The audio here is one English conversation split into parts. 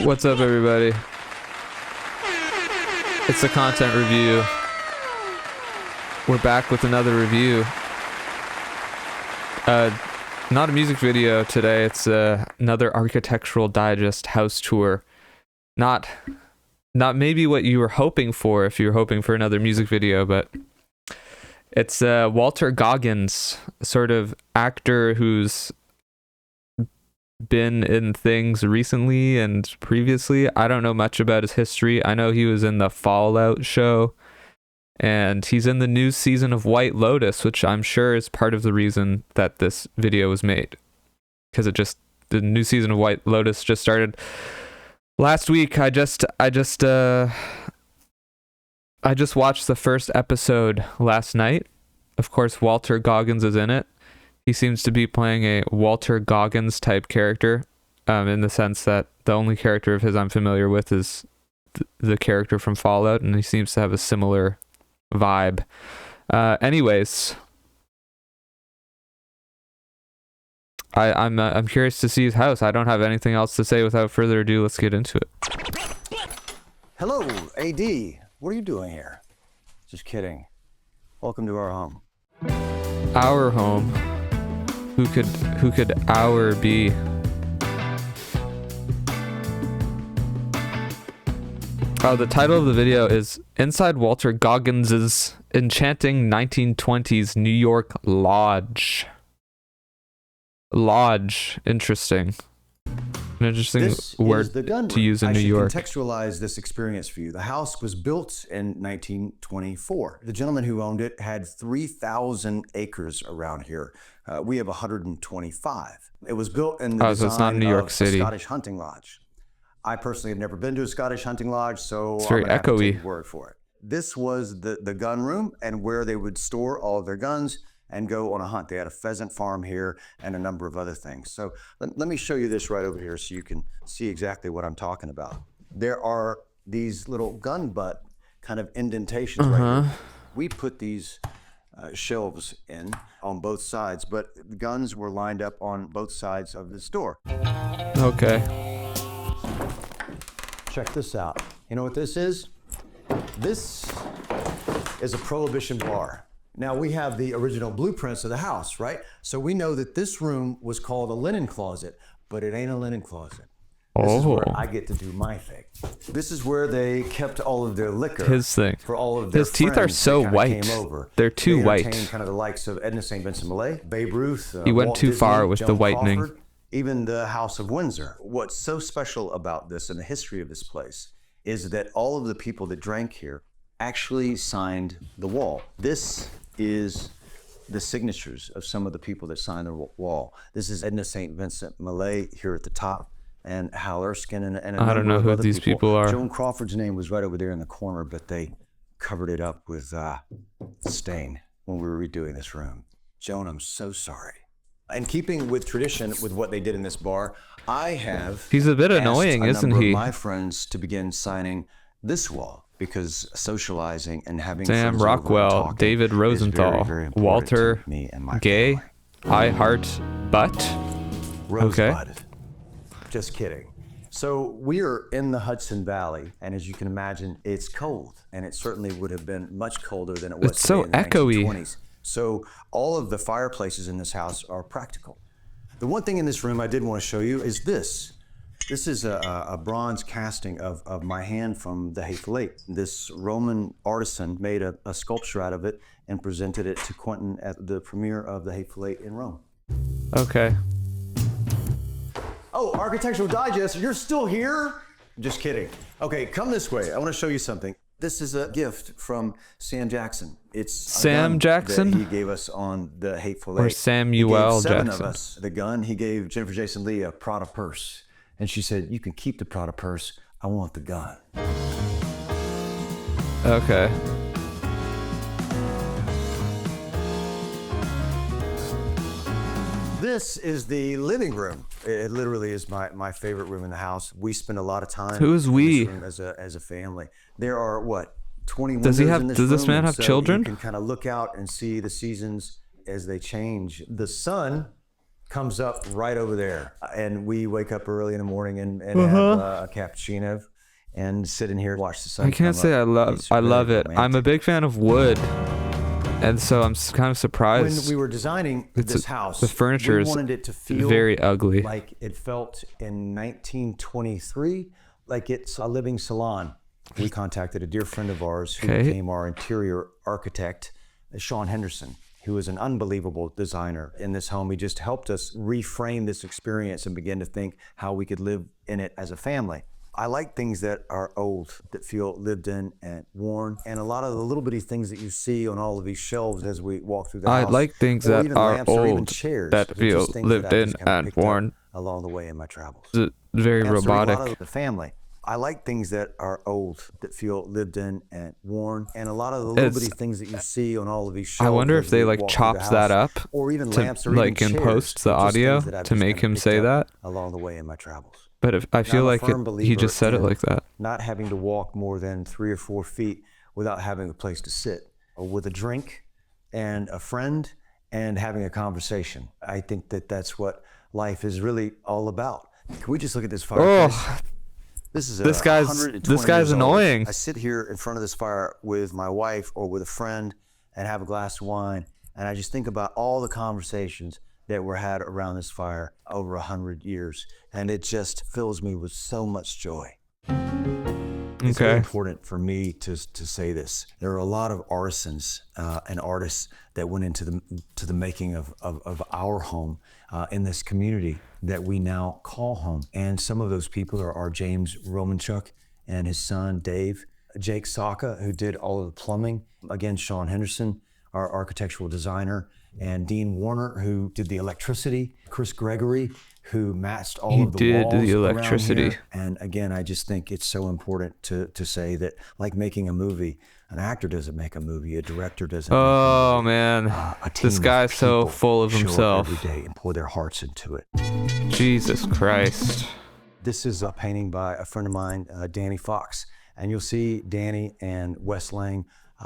What's up, everybody? It's the content review. We're back with another review. Not a music video today. It's another Architectural Digest house tour. Not maybe what you were hoping for if you were hoping for another music video, but it's Walter Goggins, sort of actor who's been in things recently and previously. I don't know much about his history. I know he was in the Fallout show, and he's in the new season of White Lotus, which I'm sure is part of the reason that this video was made, because the new season of White Lotus just started last week. I just watched the first episode last night. Of course, Walter Goggins is in it. He seems to be playing a Walter Goggins type character, in the sense that the only character of his I'm familiar with is the character from Fallout, and he seems to have a similar vibe. Anyways, I'm curious to see his house. I don't have anything else to say. Without further ado, let's get into it. Hello, AD. What are you doing here? Just kidding. Welcome to our home. Our home. Who could our be? Oh, the title of the video is Inside Walter Goggins's Enchanting 1920s New York Lodge. Lodge. Interesting. An interesting word to use in New York. I should contextualize this experience for you. The house was built in 1924. The gentleman who owned it had 3,000 acres around here. We have 125. It was built in the design it's not New York City. A Scottish hunting lodge. I personally have never been to a Scottish hunting lodge, so it's very I'm gonna have to take echoey. your word for it. This was the gun room and where they would store all of their guns and go on a hunt. They had a pheasant farm here and a number of other things. So let me show you this right over here so you can see exactly what I'm talking about. There are these little gun butt kind of indentations right here. We put these shelves in on both sides, but the guns were lined up on both sides of this door. Okay. Check this out. You know what this is? This is a Prohibition bar. Now we have the original blueprints of the house, right? So we know that this room was called a linen closet, but it ain't a linen closet. This is where I get to do my thing. This is where they kept all of their liquor. His thing. For all of their His teeth are so white. They're too white. Kind of the likes of Edna St. Vincent Millay, Babe Ruth. He went Walt too Disney, far with Joan the whitening. Crawford, even the House of Windsor. What's so special about this and the history of this place is that all of the people that drank here actually signed the wall. This is the signatures of some of the people that signed the wall. This is Edna St. Vincent Millay here at the top, and Hal Erskine and a I don't know who other these people are. Joan Crawford's name was right over there in the corner, but they covered it up with stain when we were redoing this room. Joan, I'm so sorry. In keeping with tradition with what they did in this bar, I have He's a bit annoying, asked a isn't number he? of my friends to begin signing this wall, because socializing and having Sam friends over and Rockwell, talking David is Rosenthal, very, very important Walter to me and my Gay, family. I Heart Butt. Rosebud. Just kidding. So we are in the Hudson Valley, and as you can imagine, it's cold, and it certainly would have been much colder than it was It's so today in the echoey. 1920s. So all of the fireplaces in this house are practical. The one thing in this room I did want to show you is this. This is a bronze casting of my hand from the Hateful Eight. This Roman artisan made a sculpture out of it and presented it to Quentin at the premiere of the Hateful Eight in Rome. Okay. Oh, Architectural Digest, you're still here? Just kidding. Okay, come this way. I want to show you something. This is a gift from Sam Jackson. It's Sam Jackson? that he gave us on the Hateful Eight. Or Samuel He gave seven Jackson. of us the gun. He gave Jennifer Jason Leigh a Prada purse. And she said, you can keep the Prada purse. I want the gun. Okay. This is the living room. It literally is my favorite room in the house. We spend a lot of time Who's in we? this room as a family. There are what, 20 Does windows he have- in this does this room, man and have so children? You can kind of look out and see the seasons as they change. The sun comes up right over there. And we wake up early in the morning and have a cappuccino and sit in here and watch the sun. I can't say I love it. I'm a big fan of wood. And so I'm kind of surprised. When we were designing this house, the furniture we is wanted it to feel very ugly. like it felt in 1923, like it's a living salon. We contacted a dear friend of ours who became our interior architect, Sean Henderson, who is an unbelievable designer in this home. He just helped us reframe this experience and begin to think how we could live in it as a family. I like things that are old, that feel lived in and worn, and a lot of the little bitty things that you see on all of these shelves as we walk through the house. I like things that are old, that feel lived in and worn. Along the way in my travels. Very robotic. The family. I like things that are old, that feel lived in and worn, and a lot of the little bitty things that you see on all of these shelves. I wonder if they like chops that up, or even to, lamps, or like even in chairs, post the audio to make him say that. Along the way in my travels. But I feel like he just said it like that. Not having to walk more than 3 or 4 feet without having a place to sit, or with a drink and a friend and having a conversation. I think that that's what life is really all about. Can we just look at this fireplace? Oh, This guy's annoying. I sit here in front of this fire with my wife or with a friend and have a glass of wine, and I just think about all the conversations that were had around this fire over 100 years, and it just fills me with so much joy. It's very important for me to say this. There are a lot of artisans and artists that went into the making of our home in this community that we now call home. And some of those people are James Romanchuk and his son Dave, Jake Saka, who did all of the plumbing, again Sean Henderson, our architectural designer, and Dean Warner, who did the electricity, Chris Gregory, who matched all of the walls the electricity around here. And again, I just think it's so important to say that, like making a movie, an actor doesn't make a movie, a director doesn't make a movie. Oh man, this guy's so full of himself. Every day and pour their hearts into it. Jesus Christ. This is a painting by a friend of mine, Danny Fox. And you'll see Danny and Wes Lang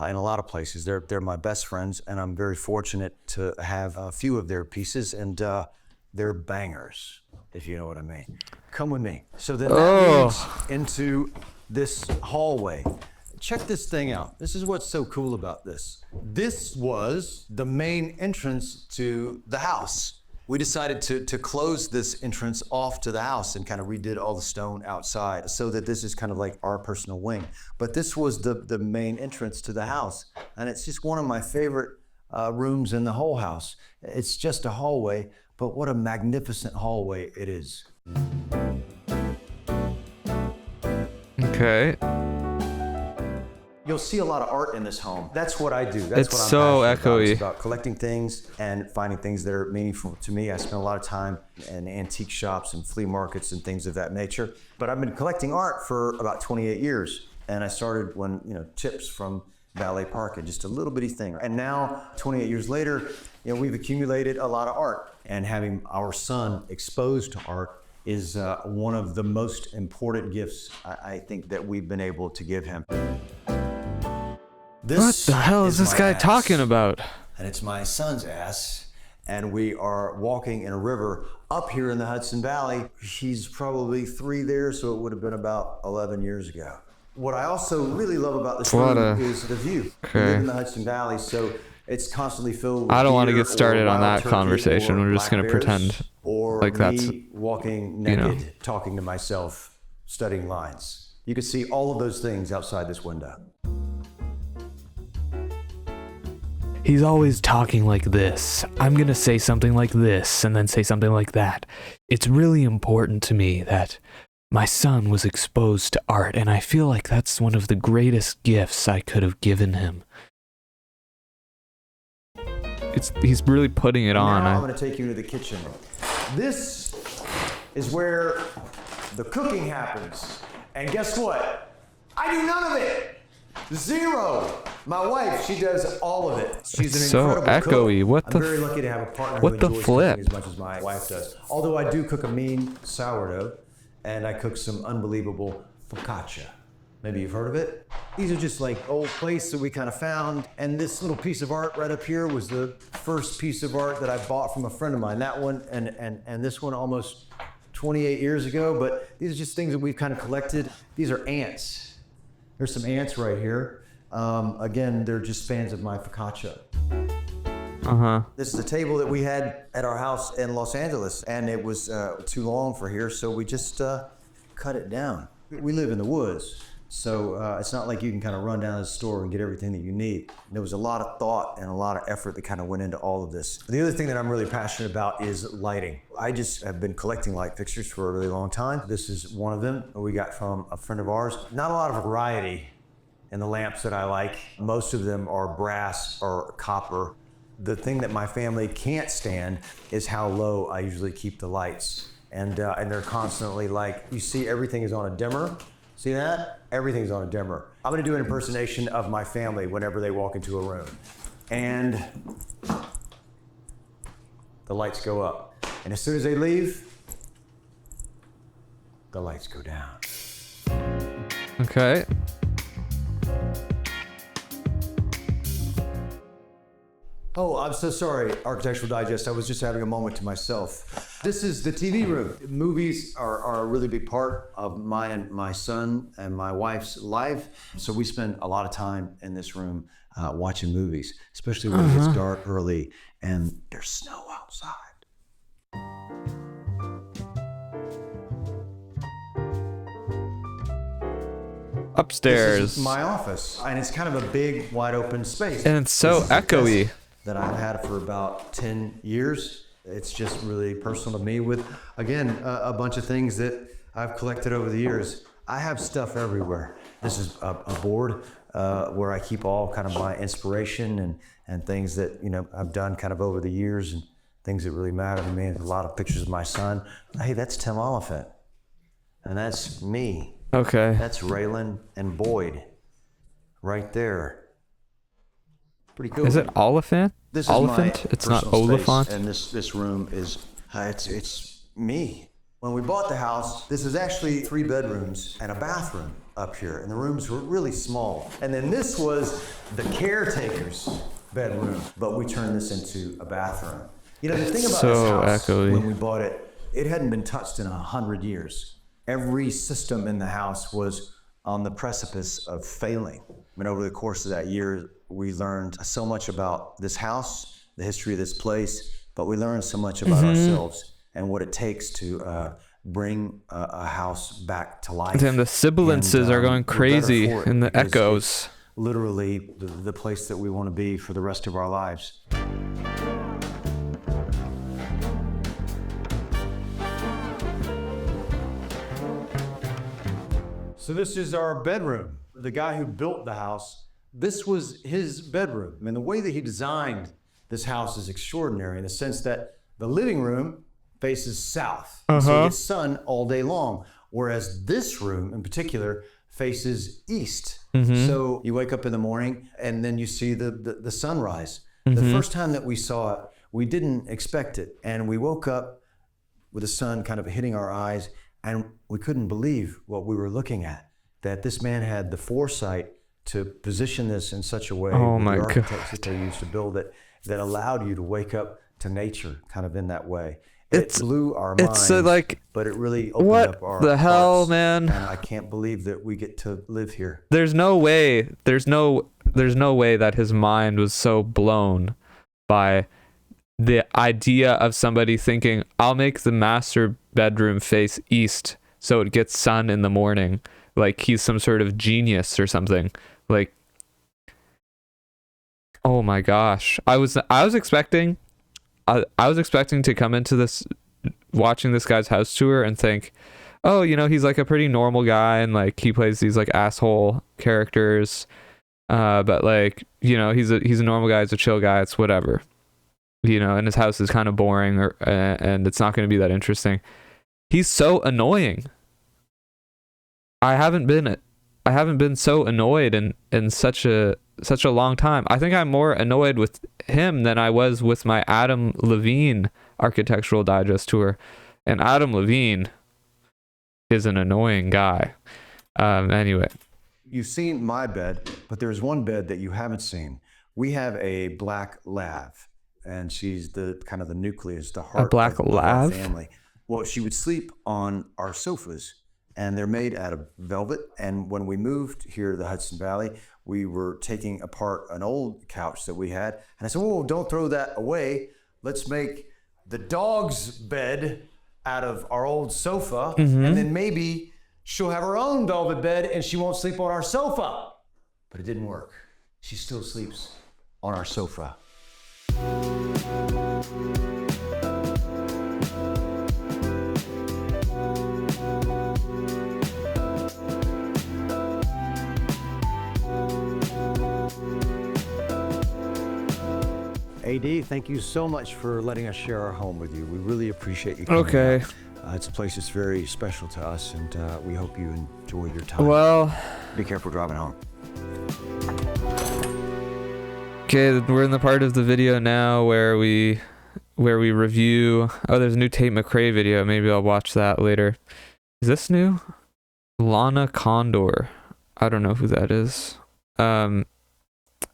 in a lot of places. They're my best friends, and I'm very fortunate to have a few of their pieces, and they're bangers, if you know what I mean. Come with me. So then that leads into this hallway. Check this thing out. This is what's so cool about this. This was the main entrance to the house. We decided to close this entrance off to the house and kind of redid all the stone outside so that this is kind of like our personal wing. But this was the main entrance to the house. And it's just one of my favorite rooms in the whole house. It's just a hallway, but what a magnificent hallway it is. Okay. You'll see a lot of art in this home. That's what I do. That's It's what I'm so passionate about. echoey. It's about collecting things and finding things that are meaningful to me. I spend a lot of time in antique shops and flea markets and things of that nature. But I've been collecting art for about 28 years. And I started when, chips from Ballet Park and just a little bitty thing. And now, 28 years later, we've accumulated a lot of art. And having our son exposed to art is one of the most important gifts I think that we've been able to give him. What the hell is this guy talking about? And it's my son's ass. And we are walking in a river up here in the Hudson Valley. He's probably 3 there, so it would have been about 11 years ago. What I also really love about this room is the view. We live in the Hudson Valley, so it's constantly filled with I don't want to deer get started or on wild that turkey conversation. or We're just black going to bears, pretend or like that's, me walking naked, talking to myself, studying lines. You can see all of those things outside this window. He's always talking like this. I'm going to say something like this and then say something like that. It's really important to me that my son was exposed to art, and I feel like that's one of the greatest gifts I could have given him. He's really putting it on. Now I'm going to take you to the kitchen. This is where the cooking happens. And guess what? I do none of it. Zero. My wife, she does all of it. She's an incredible echoey. cook. What I'm the very lucky to have a partner what who the enjoys flip? cooking as much as my wife does. Although I do cook a mean sourdough, and I cook some unbelievable focaccia. Maybe you've heard of it. These are just like old plates that we kind of found. And this little piece of art right up here was the first piece of art that I bought from a friend of mine. That one and this one almost 28 years ago. But these are just things that we've kind of collected. These are ants. There's some ants right here. Again, they're just fans of my focaccia. This is a table that we had at our house in Los Angeles, and it was too long for here, so we just cut it down. We live in the woods, so it's not like you can kind of run down to the store and get everything that you need. There was a lot of thought and a lot of effort that kind of went into all of this. The other thing that I'm really passionate about is lighting. I just have been collecting light fixtures for a really long time. This is one of them we got from a friend of ours. Not a lot of variety in the lamps that I like. Most of them are brass or copper. The thing that my family can't stand is how low I usually keep the lights. And they're constantly like, you see everything is on a dimmer. See that? Everything's on a dimmer. I'm gonna do an impersonation of my family whenever they walk into a room. And the lights go up. And as soon as they leave, the lights go down. Okay. Oh, I'm so sorry, Architectural Digest. I was just having a moment to myself. This is the TV room. Movies are a really big part of my and my son and my wife's life. So we spend a lot of time in this room watching movies, especially when it gets dark early and there's snow outside. Upstairs. This is my office, and it's kind of a big, wide open space. And it's so echoey. That I've had for about 10 years. It's just really personal to me with, again, a bunch of things that I've collected over the years. I have stuff everywhere. This is a board where I keep all kind of my inspiration and things that, you know, I've done kind of over the years and things that really matter to me. There's a lot of pictures of my son. Hey, that's Tim Oliphant. And that's me. Okay. That's Raylan and Boyd right there. Pretty cool. Is it Oliphant? This is Oliphant? my It's not personal Oliphant? space, and this room is, it's me. When we bought the house, this is actually 3 bedrooms and a bathroom up here, and the rooms were really small. And then this was the caretaker's bedroom, but we turned this into a bathroom. You know, the thing about So this house, echoey. when we bought it, it hadn't been touched in 100 years. Every system in the house was on the precipice of failing. I mean, over the course of that year, we learned so much about this house, the history of this place, but we learned so much about ourselves and what it takes to bring a house back to life. Damn, the sibilances are going we're better crazy for it in the because echoes. it's literally the place that we want to be for the rest of our lives. So this is our bedroom. The guy who built the house, this was his bedroom. I mean, the way that he designed this house is extraordinary in the sense that the living room faces south. So you get sun all day long. Whereas this room in particular faces east. So you wake up in the morning and then you see the sunrise. The first time that we saw it, we didn't expect it. And we woke up with the sun kind of hitting our eyes, and we couldn't believe what we were looking at, that this man had the foresight to position this in such a way with the architects that they used to build it that allowed you to wake up to nature kind of in that way. It blew our minds, but it really opened up our What the hell, hearts, man? and I can't believe that we get to live here. There's no way that his mind was so blown by the idea of somebody thinking, I'll make the master bedroom face east so it gets sun in the morning. Like he's some sort of genius or something. Like, oh my gosh. I was expecting to come into this, watching this guy's house tour and think, oh, you know, he's like a pretty normal guy and like he plays these like asshole characters. But like, you know, he's a normal guy, he's a chill guy, it's whatever. You know, and his house is kind of boring and it's not going to be that interesting. He's so annoying. I haven't been so annoyed in such a long time. I think I'm more annoyed with him than I was with my Adam Levine Architectural Digest tour. And Adam Levine is an annoying guy. Anyway, you've seen my bed, but there's one bed that you haven't seen. We have a black lab, and she's the kind of the nucleus, the heart black of our lab? family. Well, she would sleep on our sofas, and they're made out of velvet. And when we moved here to the Hudson Valley, we were taking apart an old couch that we had, and I said, "Oh, don't throw that away. Let's make the dog's bed out of our old sofa, and then maybe she'll have her own velvet bed and she won't sleep on our sofa." But it didn't work. She still sleeps on our sofa. AD, thank you so much for letting us share our home with you. We really appreciate you coming Okay. out. It's a place that's very special to us, and we hope you enjoy your time. Well, Be careful driving home. okay, we're in the part of the video now where we review. Oh, there's a new Tate McRae video. Maybe I'll watch that later. Is this new? Lana Condor. I don't know who that is.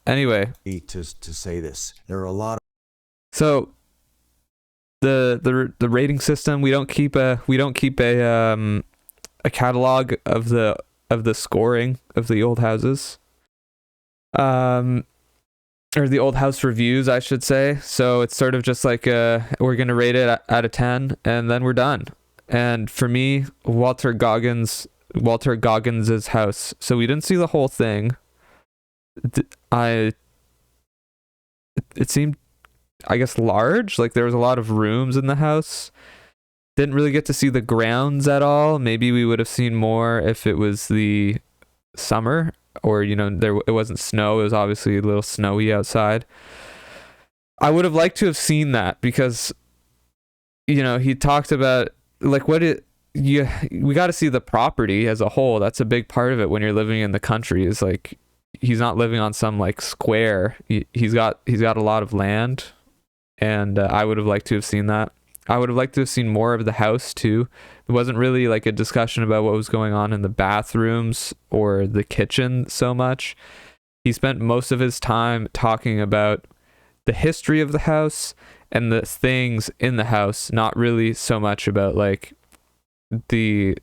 Anyway, To say this, there are a lot of so the rating system, we don't keep a catalog of the scoring of the old houses. Or the old house reviews, I should say. So it's sort of just like we're gonna rate it out of 10 and then we're done. And for me, Walter Goggins' house. So we didn't see the whole thing. It seemed, I guess, large. Like there was a lot of rooms in the house. Didn't really get to see the grounds at all. Maybe we would have seen more if it was the summer, or it wasn't snow. It was obviously a little snowy outside. I would have liked to have seen that because he talked about like we got to see the property as a whole. That's a big part of it when you're living in the country, is like he's not living on some like square. He's got a lot of land, and I would have liked to have seen that. I would have liked to have seen more of the house too. It wasn't really like a discussion about what was going on in the bathrooms or the kitchen so much. He spent most of his time talking about the history of the house and the things in the house, not really so much about like the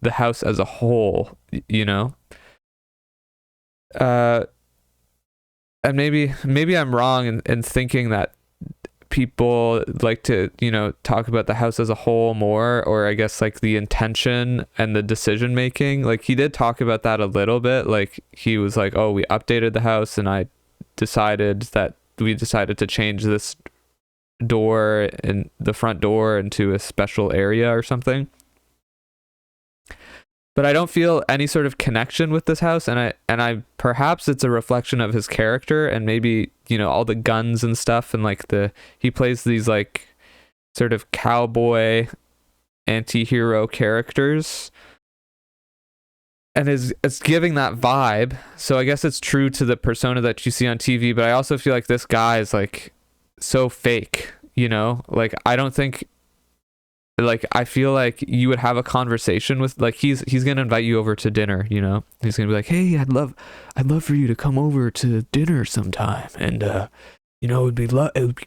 house as a whole, and maybe I'm wrong in thinking that people like to talk about the house as a whole more, or I guess like the intention and the decision making. Like he did talk about that a little bit. Like he was like, oh, we updated the house and we decided to change this door and the front door into a special area or something. But I don't feel any sort of connection with this house, and I perhaps it's a reflection of his character, and maybe all the guns and stuff, and like he plays these like sort of cowboy anti-hero characters, and it's giving that vibe. So I guess it's true to the persona that you see on TV, but I also feel like this guy is like so fake, like I don't think. Like I feel like you would have a conversation with, like he's gonna invite you over to dinner, he's gonna be like, hey, I'd love for you to come over to dinner sometime, and it would be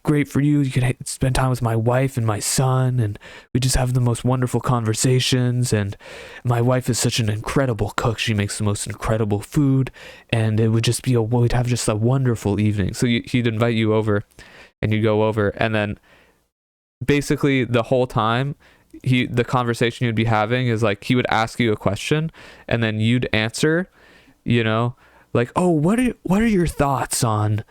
great for you. You could spend time with my wife and my son, and we just have the most wonderful conversations. And my wife is such an incredible cook; she makes the most incredible food, and it would just be we'd have just a wonderful evening. So he'd invite you over, and you go over, and then basically the whole time the conversation you'd be having is like he would ask you a question and then you'd answer, like, oh, what are your thoughts on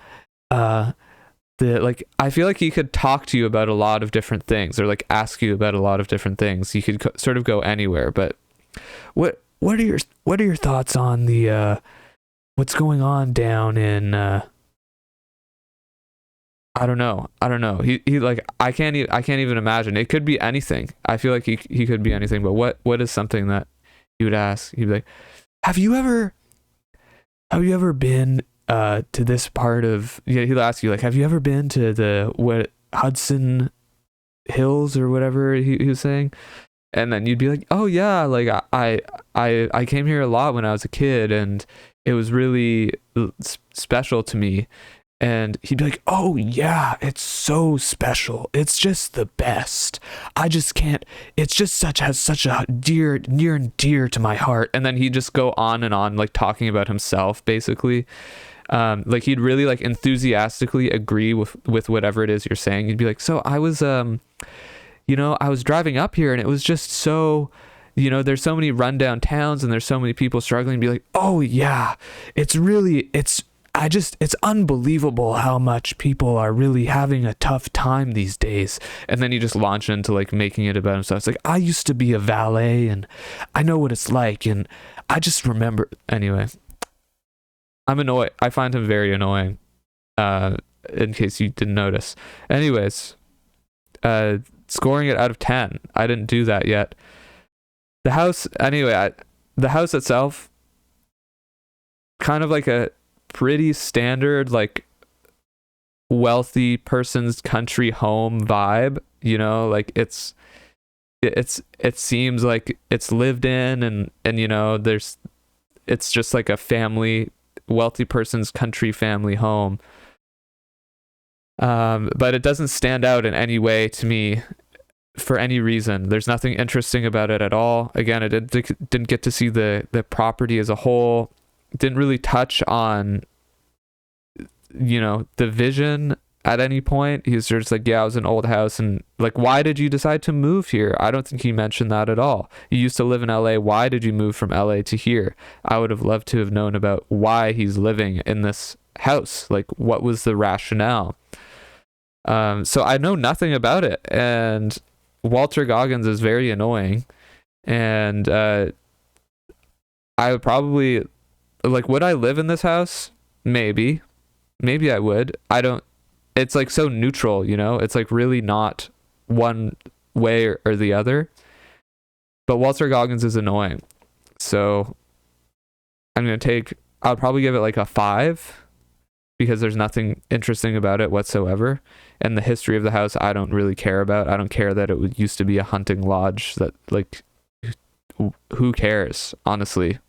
like I feel like he could talk to you about a lot of different things, or like ask you about a lot of different things. He could sort of go anywhere. But what are your thoughts on the what's going on down in I don't know. He like I can't even imagine. It could be anything. I feel like he could be anything. But what is something that you would ask? He'd be like, have you ever been to this part of? Yeah, he'll ask you like, have you ever been to the Hudson Hills or whatever he was saying? And then you'd be like, oh yeah, like I came here a lot when I was a kid, and it was really special to me. And he'd be like, oh yeah, it's so special, it's just the best, I just can't, it's just has such a near and dear to my heart. And then he'd just go on and on, like talking about himself basically. Like he'd really like enthusiastically agree with whatever it is you're saying. He'd be like, so I was I was driving up here and it was just so, there's so many rundown towns and there's so many people struggling. Be like, oh yeah, it's unbelievable how much people are really having a tough time these days. And then you just launch into like making it about himself. It's like, I used to be a valet and I know what it's like. And I just remember, anyway, I'm annoyed. I find him very annoying, in case you didn't notice. Anyways, scoring it out of 10. I didn't do that yet. The house, anyway, the house itself, kind of like a pretty standard, like wealthy person's country home vibe, like it seems like it's lived in, and it's just like a wealthy person's country family home. But it doesn't stand out in any way to me for any reason. There's nothing interesting about it at all. Again, I didn't get to see the property as a whole. Didn't really touch on the vision at any point. He's just like, yeah, it was an old house, and like, why did you decide to move here? I don't think he mentioned that at all. You used to live in LA. Why did you move from LA to here? I would have loved to have known about why he's living in this house. Like, what was the rationale? So I know nothing about it, and Walter Goggins is very annoying, and I would probably, like, would I live in this house? Maybe I would. I don't, it's like so neutral, it's like really not one way or the other. But Walter Goggins is annoying, so I'll probably give it like a 5, because there's nothing interesting about it whatsoever. And the history of the house, I don't really care about. I don't care that it used to be a hunting lodge. That, like, who cares, honestly?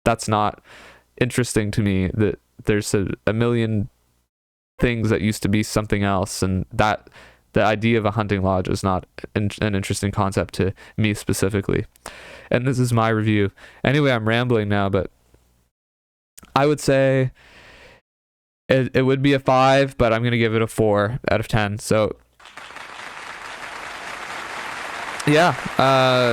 That's not interesting to me. That there's a million things that used to be something else, and that the idea of a hunting lodge is not an interesting concept to me specifically. And this is my review. Anyway, I'm rambling now, but I would say it would be a 5, but I'm going to give it a 4 out of 10. So yeah,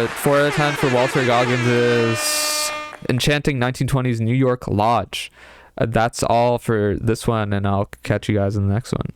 4 out of 10 for Walter Goggins' enchanting 1920s New York lodge. That's all for this one, and I'll catch you guys in the next one.